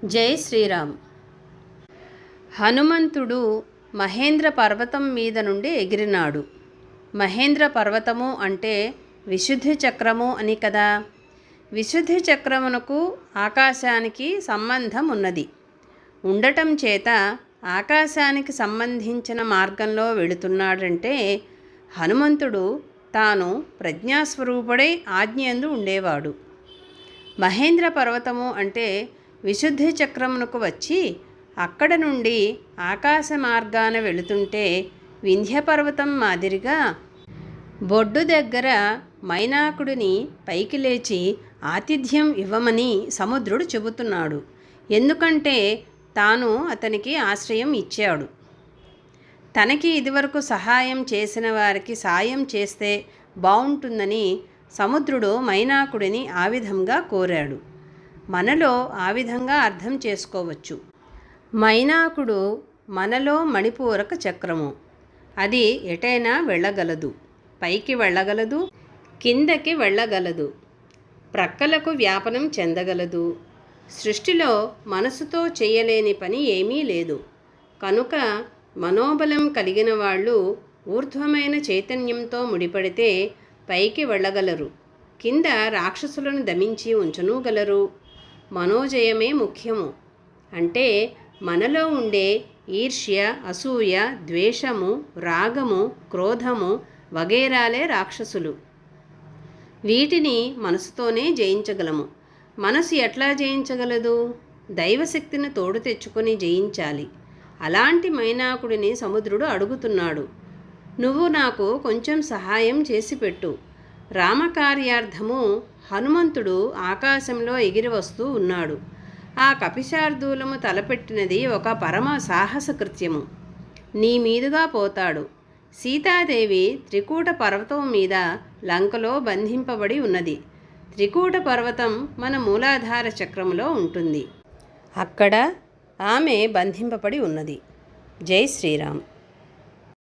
జై శ్రీరామ్. హనుమంతుడు మహేంద్ర పర్వతం మీద నుండి ఎగిరినాడు. మహేంద్ర పర్వతము అంటే విశుద్ధి చక్రము అని కదా. విశుద్ధి చక్రమునకు ఆకాశానికి సంబంధం ఉన్నది. ఉండటం చేత ఆకాశానికి సంబంధించిన మార్గంలో వెళుతున్నాడంటే హనుమంతుడు తాను ప్రజ్ఞాస్వరూపుడై ఆజ్ఞయందు ఉండేవాడు. మహేంద్ర పర్వతము అంటే విశుద్ధి చక్రమునకు వచ్చి అక్కడ నుండి ఆకాశ మార్గాన వెళుతుంటే వింధ్యపర్వతం మాదిరిగా బొడ్డు దగ్గర మైనాకుడిని పైకి లేచి ఆతిథ్యం ఇవ్వమని సముద్రుడు చెబుతున్నాడు. ఎందుకంటే తాను అతనికి ఆశ్రయం ఇచ్చాడు. తనకి ఇదివరకు సహాయం చేసిన వారికి సాయం చేస్తే బాగుంటుందని సముద్రుడు మైనాకుడిని ఆ విధంగా కోరాడు. మనలో ఆ విధంగా అర్థం చేసుకోవచ్చు. మైనాకుడు మనలో మణిపూరక చక్రము. అది ఎటైనా వెళ్ళగలదు, పైకి వెళ్ళగలదు, కిందకి వెళ్ళగలదు, ప్రక్కలకు వ్యాపనం చెందగలదు. సృష్టిలో మనసుతో చేయలేని పని ఏమీ లేదు. కనుక మనోబలం కలిగిన వాళ్ళు ఊర్ధ్వమైన చైతన్యంతో ముడిపడితే పైకి వెళ్ళగలరు, కింద రాక్షసులను దమించి ఉంచనూగలరు. మనోజయమే ముఖ్యము. అంటే మనలో ఉండే ఈర్ష్య, అసూయ, ద్వేషము, రాగము, క్రోధము వగైరాలే రాక్షసులు. వీటిని మనసుతోనే జయించగలము. మనసు ఎట్లా జయించగలదు? దైవశక్తిని తోడు తెచ్చుకొని జయించాలి. అలాంటి మైనాకుడిని సముద్రుడు అడుగుతున్నాడు, నువ్వు నాకు కొంచెం సహాయం చేసి పెట్టు. రామకార్యార్థము హనుమంతుడు ఆకాశంలో ఎగిరి వస్తూ ఉన్నాడు. ఆ కపిశార్దూలము తలపెట్టినది ఒక పరమ సాహస కృత్యము. నీ మీదుగా పోతాడు. సీతాదేవి త్రికూట పర్వతం మీద లంకలో బంధింపబడి ఉన్నది. త్రికూట పర్వతం మన మూలాధార చక్రములో ఉంటుంది. అక్కడ ఆమె బంధింపబడి ఉన్నది. జై శ్రీరామ్.